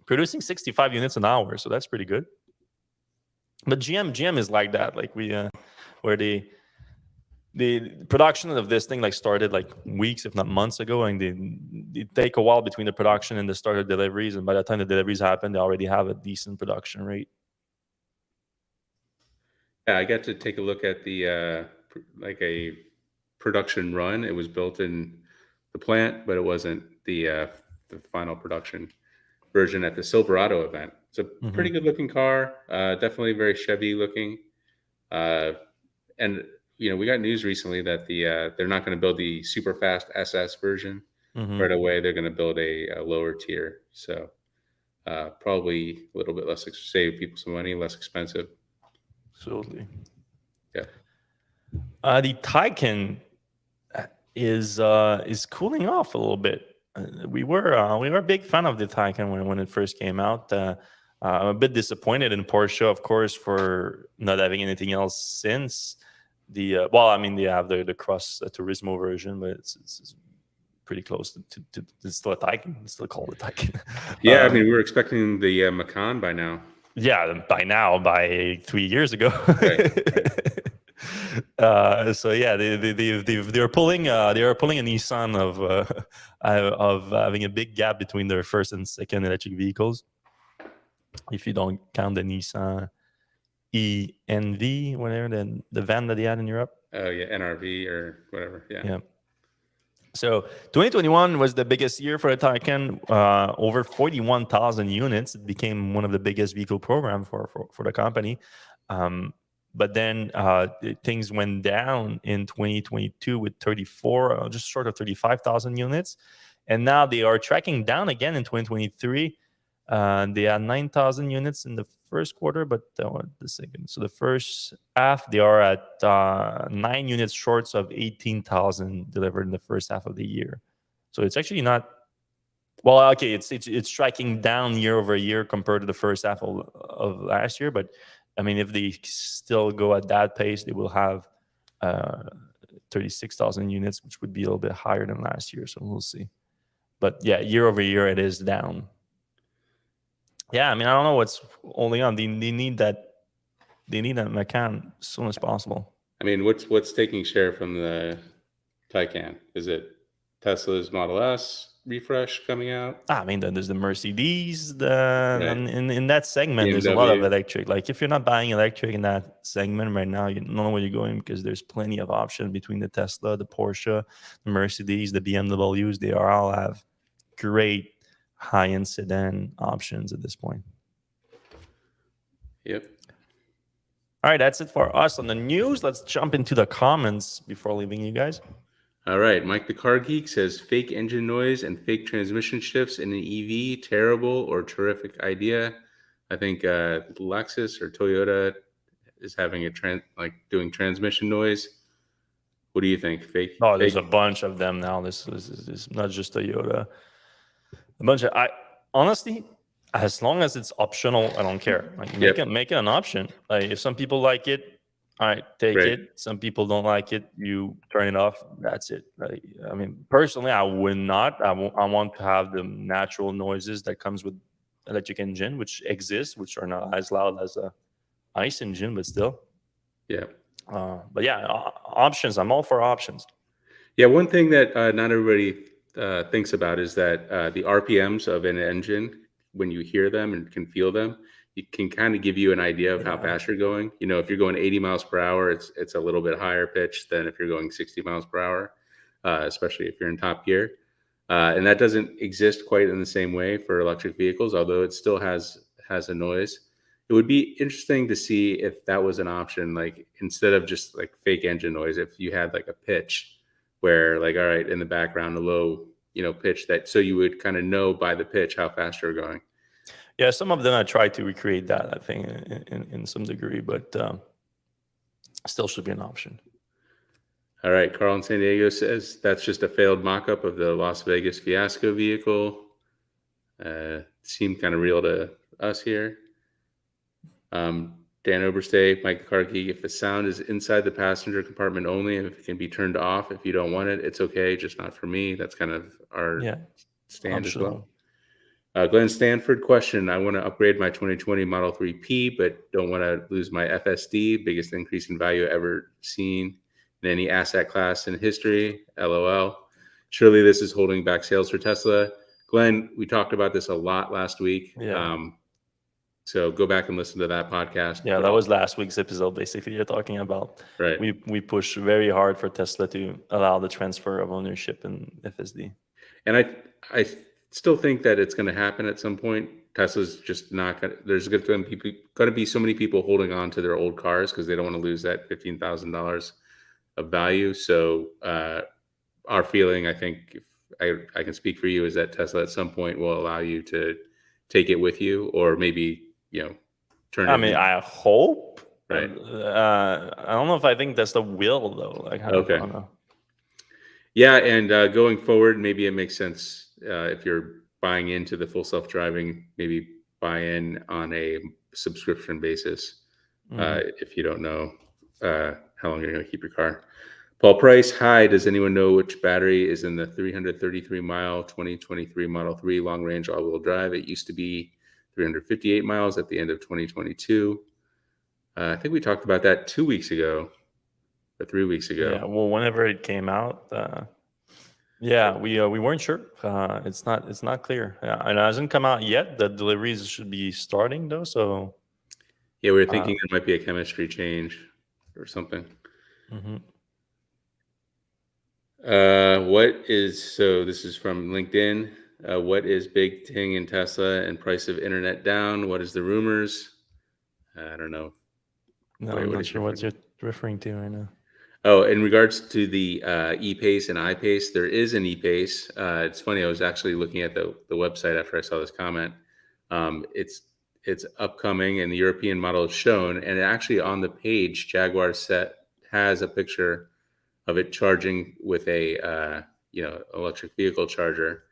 producing 65 units an hour, so that's pretty good. But GM is like that, like where the production of this thing like started like weeks, if not months ago, and they take a while between the production and the start of deliveries, and by the time the deliveries happen, they already have a decent production rate. Yeah, I got to take a look at the like a production run. It was built in the plant, but it wasn't the final production version at the Silverado event. It's a pretty good looking car, definitely very Chevy looking, and we got news recently that they're not going to build the super fast SS version Mm-hmm. right away. They're going to build a lower tier, so probably a little bit less, save people some money, less expensive. Absolutely. Yeah. The Taycan is cooling off a little bit. We were a big fan of the Taycan when it first came out. I'm a bit disappointed in Porsche, of course, for not having anything else since the. Well, I mean, they have the Cross Turismo version, but it's pretty close to it's still a Taycan. It's still called a Taycan. Yeah, I mean, we were expecting the Macan by now. Yeah, by 3 years ago. Right. So yeah, they are pulling a Nissan of having a big gap between their first and second electric vehicles. If you don't count the Nissan ENV, whatever the van that they had in Europe. Oh yeah, NRV or whatever. Yeah. So 2021 was the biggest year for the Taycan. Over 41,000 units. It became one of the biggest vehicle program for the company. But then things went down in 2022 with 34, just short of 35,000 units. And now they are tracking down again in 2023. They had 9,000 units in the first quarter, but the second. So the first half, they are at 9 units short of 18,000 delivered in the first half of the year. So it's actually not. Well, okay, it's tracking down year over year compared to the first half of last year. But I mean, if they still go at that pace, they will have 36,000 units, which would be a little bit higher than last year. So we'll see. But yeah, year over year, it is down. Yeah, I mean, I don't know what's holding on. They need that Macan as soon as possible. I mean, what's taking share from the Taycan? Is it Tesla's Model S refresh coming out? I mean, then there's the Mercedes. Right. In that segment, there's a lot of electric. Like if you're not buying electric in that segment right now, you don't know where you're going because there's plenty of options between the Tesla, the Porsche, the Mercedes, the BMWs. They all have great high-end sedan options at this point. Yep. All right, that's it for us on the news. Let's jump into the comments before leaving you guys. All right, Mike the Car Geek says fake engine noise and fake transmission shifts in an EV, terrible or terrific idea. I think Lexus or Toyota is having doing transmission noise. What do you think? Fake? Oh, there's a bunch of them now. This is not just Toyota. A bunch of honestly, as long as it's optional, I don't care. Like make it an option. Like if some people like it, all right, take it. Some people don't like it, you turn it off. That's it. Like, I mean, personally, I would not. I want to have the natural noises that comes with electric engine, which exists, which are not as loud as a ICE engine, but still. Yeah. But yeah, options. I'm all for options. Yeah, one thing that not everybody thinks about is that the RPMs of an engine, when you hear them and can feel them, it can kind of give you an idea of how fast you're going. You know, if you're going 80 miles per hour, it's a little bit higher pitch than if you're going 60 miles per hour, especially if you're in top gear. And that doesn't exist quite in the same way for electric vehicles, although it still has a noise. It would be interesting to see if that was an option, like instead of just like fake engine noise, if you had like a pitch where like, all right, in the background, a low, pitch that, so you would kind of know by the pitch how fast you're going. Yeah, some of them I tried to recreate that, I think, in some degree, but still should be an option. All right, Carl in San Diego says that's just a failed mock-up of the Las Vegas fiasco vehicle. Seemed kind of real to us here. Dan Oberstay, Mike the Car Geek, if the sound is inside the passenger compartment only, and if it can be turned off if you don't want it, it's okay, just not for me. That's kind of our stand as well. Glenn Stanford, question. I want to upgrade my 2020 Model 3P, but don't want to lose my FSD. Biggest increase in value ever seen in any asset class in history. LOL. Surely this is holding back sales for Tesla. Glenn, we talked about this a lot last week. Yeah. So go back and listen to that podcast. Yeah, that was last week's episode. Basically, you're talking about. Right. We push very hard for Tesla to allow the transfer of ownership in FSD. And I still think that it's going to happen at some point. Tesla's just not going to, there's going to be so many people holding on to their old cars because they don't want to lose that $15,000 of value. So our feeling, I think, if I can speak for you, is that Tesla at some point will allow you to take it with you, or maybe turn I it mean, in. I hope. Right. I don't know if I think that's the will though. Like, I don't Okay. know. Yeah, and going forward, maybe it makes sense if you're buying into the full self-driving, maybe buy in on a subscription basis if you don't know how long you're going to keep your car. Paul Price, hi. Does anyone know which battery is in the 333 mile 2023 Model 3 long range all wheel drive? It used to be 358 miles at the end of 2022. I think we talked about that 2 weeks ago or 3 weeks ago. Yeah. Well, whenever it came out, yeah, we weren't sure. It's not clear. Yeah, and it hasn't come out yet. The deliveries should be starting though. So Yeah, we were thinking there might be a chemistry change or something. mhm. This is from LinkedIn. What is big thing in Tesla and price of internet down? What is the rumors? I don't know. No, Wait, I'm what not is sure what you're referring to right now. Oh, in regards to the e-Pace and iPace, there is an e-Pace. It's funny. I was actually looking at the website after I saw this comment. It's upcoming, and the European model is shown. And actually, on the page, Jaguar has a picture of it charging with a electric vehicle charger.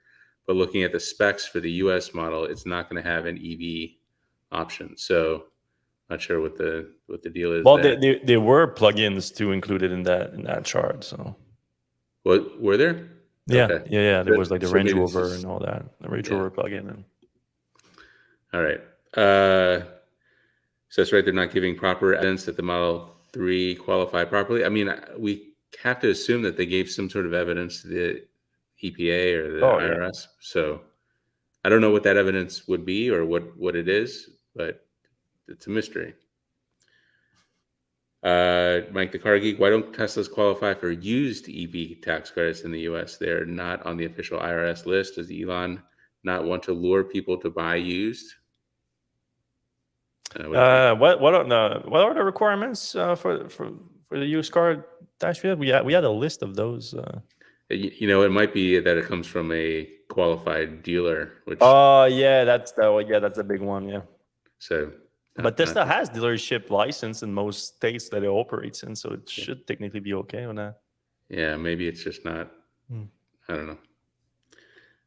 But looking at the specs for the US model, it's not going to have an EV option. So not sure what the deal is Well, there. there were plugins too included in that chart. So What were there? yeah, Okay. yeah. There was like the So Range maybe it's Rover just and all that. The Range yeah. Rover plugin. And All right. So that's right. They're not giving proper evidence that the Model 3 qualify properly. I mean, we have to assume that they gave some sort of evidence to the EPA or the oh yeah. IRS. So I don't know what that evidence would be or what it is, but it's a mystery. Mike the Car Geek, why don't Teslas qualify for used EV tax credits in the U.S.? They're not on the official IRS list. Does Elon not want to lure people to buy used? What do you think? What are the requirements for the used car tax credit? We had a list of those. It might be that it comes from a qualified dealer, which Oh yeah, that's the big one. Yeah. so. But Tesla has dealership license in most states that it operates in, so it should technically be okay on that. Yeah, maybe it's just not. I don't know.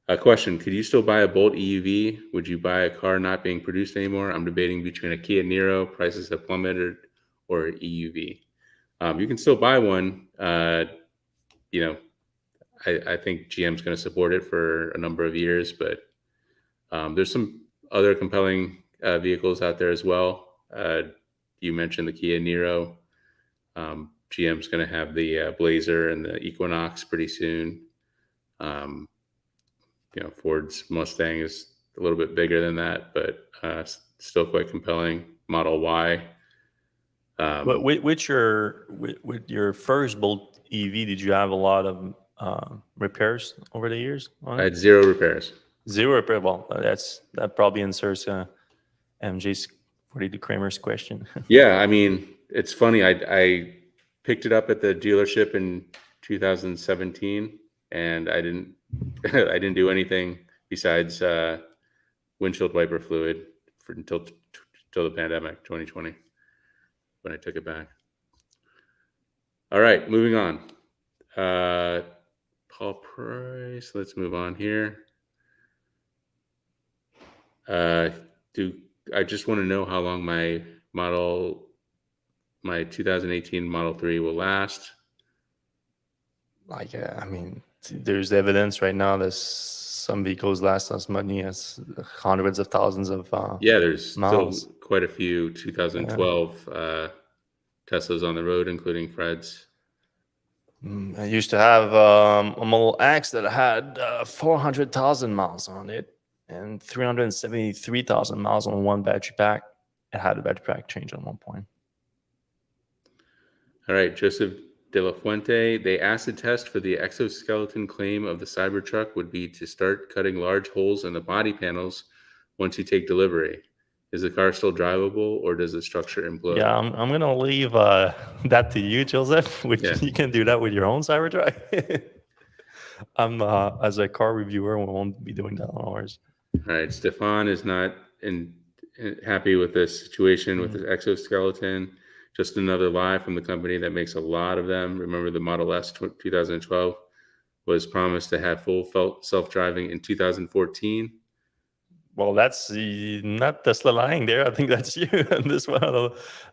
A question: could you still buy a Bolt EUV? Would you buy a car not being produced anymore? I'm debating between a Kia Niro, prices have plummeted, or EUV. You can still buy one. I think GM's going to support it for a number of years, but there's some other compelling vehicles out there as well. You mentioned the Kia Niro. GM's going to have the Blazer and the Equinox pretty soon. Ford's Mustang is a little bit bigger than that, but still quite compelling. Model Y. But with your first Bolt EV, did you have a lot of repairs over the years on I it? had 0 repairs. Zero repair. Well, that probably answers MJ's the Kramer's question. Yeah, I mean, it's funny. I picked it up at the dealership in 2017, and I didn't I didn't do anything besides windshield wiper fluid until the pandemic 2020 when I took it back. All right, moving on. Paul Price. Let's move on here. I just want to know how long my 2018 Model 3 will last. Like, I mean, there's evidence right now that some vehicles last as many as hundreds of thousands of Yeah, there's miles. still quite a few 2012 Teslas on the road, including Fred's. I used to have a Model X that had 400,000 miles on it and 373,000 miles on one battery pack. It had a battery pack change at one point. All right, Joseph De La Fuente. They acid test for the exoskeleton claim of the Cybertruck would be to start cutting large holes in the body panels once you take delivery. Is the car still drivable, or does the structure implode? Yeah, I'm gonna leave that to you, Joseph. Which Yeah. you can do that with your own Cybertruck. I'm as a car reviewer, we won't be doing that on ours. All right. Stefan is not happy with this situation with Mhm. his exoskeleton. Just another lie from the company that makes a lot of them. Remember, the Model S 2012 was promised to have full self-driving in 2014. Well, that's not Tesla lying there. I think that's you on this one.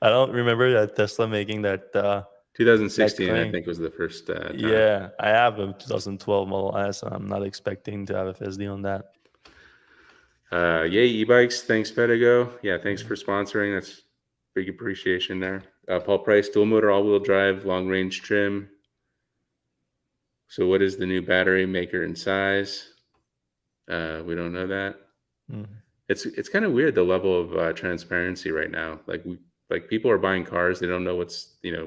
I don't remember that Tesla making that 2016, I claim. think, was the first time. Yeah, I have a 2012 Model S, and I'm not expecting to have FSD on that. Yay, e-bikes. Thanks, Pedigo. Yeah, thanks Mhm. for sponsoring. That's big appreciation there. Paul Price, dual motor, all-wheel drive, long-range trim. So what is the new battery maker and size? We don't know that. Mhm. It's kind of weird, the level of transparency right now. Like people are buying cars, they don't know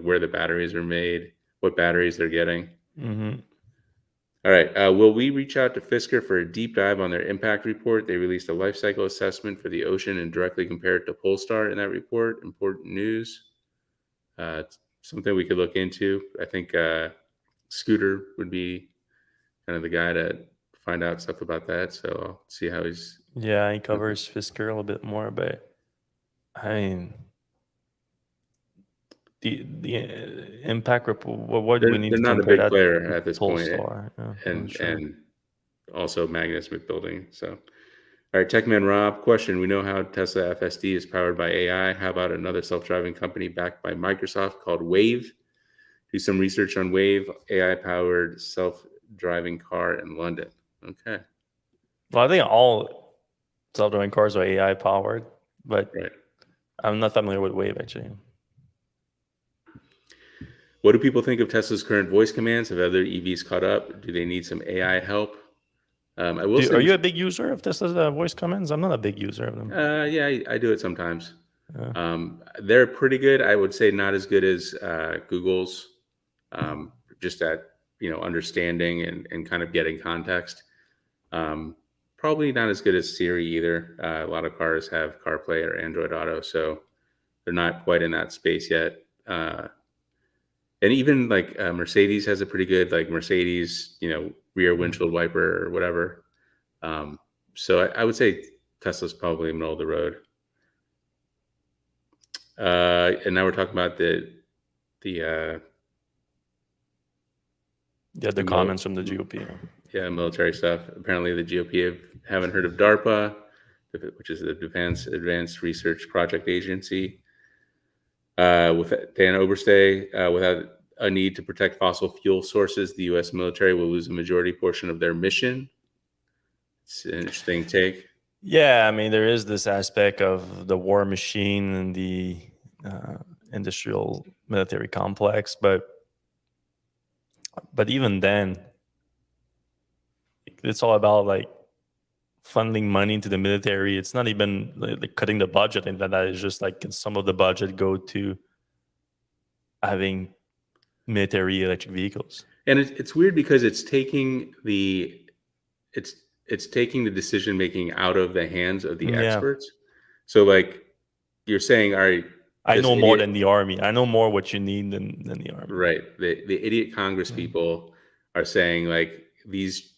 where the batteries are made, what batteries they're getting. Mhm. All right. Will we reach out to Fisker for a deep dive on their impact report? They released a life cycle assessment for the ocean and directly compared it to Polestar in that report. Important news. It's something we could look into. I think Scooter would be kind of the guy to find out stuff about that. So I'll see how he's. Yeah, he covers Fisker a little bit more, but I mean, the impact report. What do we need They're to not a compare big that player to at this point, Polestar? Yeah, I'm not and sure. also Magnus building. So, all right, Techman Rob, question: we know how Tesla FSD is powered by AI. How about another self-driving company backed by Microsoft called Wave? Do some research on Wave, AI-powered self-driving car in London. Okay, Well, I think all self-driving cars are AI powered, but right. I'm not familiar with Wave actually. What do people think of Tesla's current voice commands? Have other EVs caught up? Do they need some AI help? I will say Are this. you a big user of Tesla's voice commands? I'm not a big user of them. Yeah, I do it sometimes. Yeah. They're pretty good. I would say not as good as Google's, just at understanding and kind of getting context. Um, Probably not as good as Siri either. A lot of cars have CarPlay or Android Auto, so they're not quite in that space yet. And even like Mercedes has a pretty good like Mercedes, rear Mm. windshield wiper or whatever. Um, so I would say Tesla's probably middle of the road. And now we're talking about the Yeah, the the mil- comments from the GOP. military stuff. Apparently, the GOP haven't heard of DARPA, which is the Defense Advanced Research Project Agency. With Dan Oberste, without a need to protect fossil fuel sources, the U.S. military will lose a majority portion of their mission. It's an interesting take. Yeah, I mean, there is this aspect of the war machine and the uh, industrial military complex, but even then, it's all about like funding money into the military. It's not even like cutting the budget, and that is just like, can some of the budget go to having military electric vehicles? And it's weird because it's it's taking the decision making out of the hands of the Yeah, experts. So like you're saying, all right, I this know more idiot, than the army. I know more what you need than the army. right? The idiot Congress Mm, people are saying like these,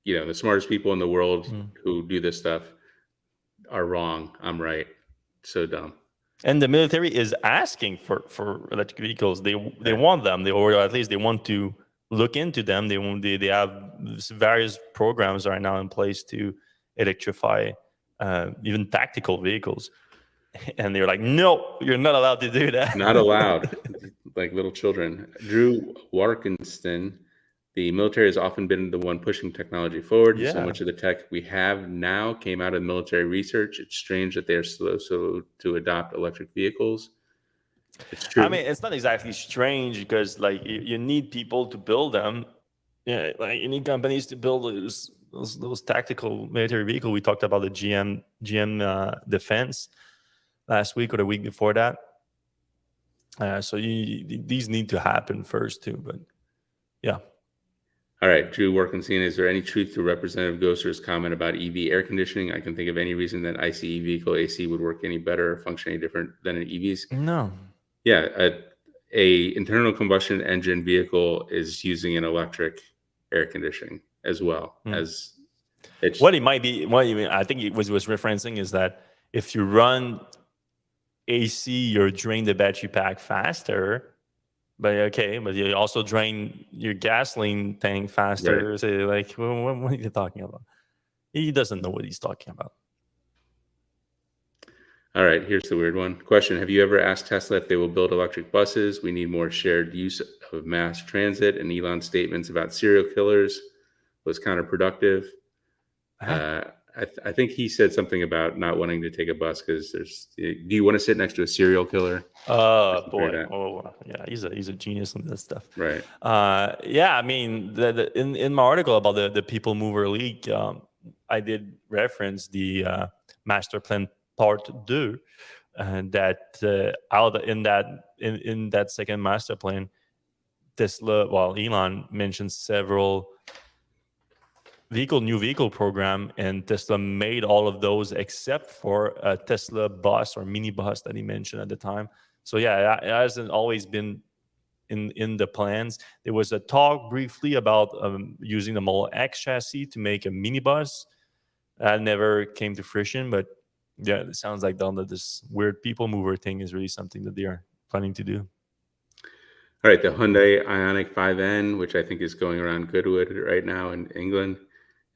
the smartest people in the world mm. who do this stuff are wrong. I'm right. So dumb. And the military is asking for electric vehicles. They Right. want them. Or at least they want to look into them. They have various programs right now in place to electrify even tactical vehicles. And they're like, no, you're not allowed to do Not allowed, that. like little children. Drew Warkinston, the military has often been the one pushing technology forward. So Yeah. much of the tech we have now came out of military research. It's strange that they're slow to adopt electric vehicles. It's I true. mean, it's not exactly strange because like you need people to build them. Yeah, like you need companies to build those tactical military vehicle. We talked about the GM defense last week or the week before that. So these need to happen first too. But yeah, All right, Drew Workenstein, is there any truth to Representative Gosar's comment about EV air conditioning? I can think of any reason that ICE vehicle AC would work any better or function any different than an EV's. No. Yeah, a internal combustion engine vehicle is using an electric air conditioning as well as it's. What it might be, what you mean, I think it was referencing is that if you run AC, you're drain the battery pack faster. But okay, but you also drain your gasoline tank faster. Right. So like, what are you talking about? He doesn't know what he's talking about. All right, here's the weird one. Question: have you ever asked Tesla if they will build electric buses? We need more shared use of mass transit, and Elon's statements about serial killers was counterproductive. I think he said something about not wanting to take a bus because there's. Do you want to sit next to a serial killer? Boy, yeah, he's a genius on this stuff. Right. Yeah, I mean, in my article about the People Mover League, I did reference the master plan part 2, and that in that second master plan, Tesla, Elon mentioned several new vehicle program, and Tesla made all of those except for a Tesla bus or mini bus that he mentioned at the time. So yeah, it hasn't always been in the plans. There was a talk briefly about using the Model X chassis to make a minibus. That never came to fruition, but yeah, it sounds like this weird people mover thing is really something that they are planning to do. All right, the Hyundai Ioniq 5N, which I think is going around Goodwood right now in England,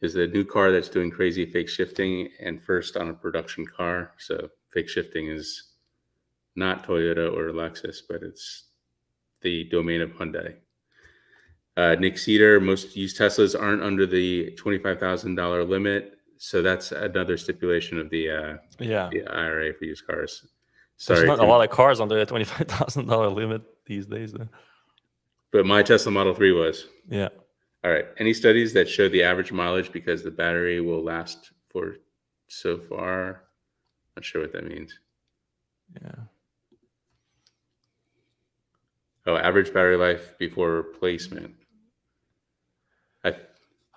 is the new car that's doing crazy fake shifting and first on a production car. So fake shifting is not Toyota or Lexus, but it's the domain of Hyundai. Nick Cedar, most used Teslas aren't under the $25,000 limit. So that's another stipulation of the IRA for used cars. There's not a lot of cars under the $25,000 limit these days, though. But my Tesla Model 3 was. Yeah. All right. Any studies that show the average mileage because the battery will last for so far? Not sure what that means. Yeah. Oh, average battery life before replacement. I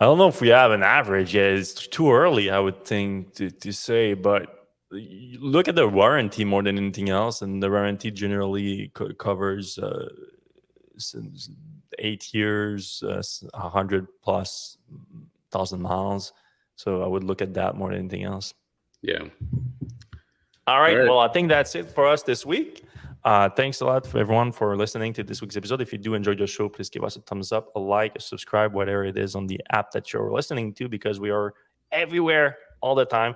don't know if we have an average yet. It's too early, I would think, to say. But look at the warranty more than anything else, and the warranty generally covers 8 years, 100,000+ miles. So I would look at that more than anything else. Yeah. All right. Well, I think that's it for us this week. Thanks a lot for everyone for listening to this week's episode. If you do enjoy the show, please give us a thumbs up, a like, a subscribe, whatever it is on the app that you're listening to, because we are everywhere all the time.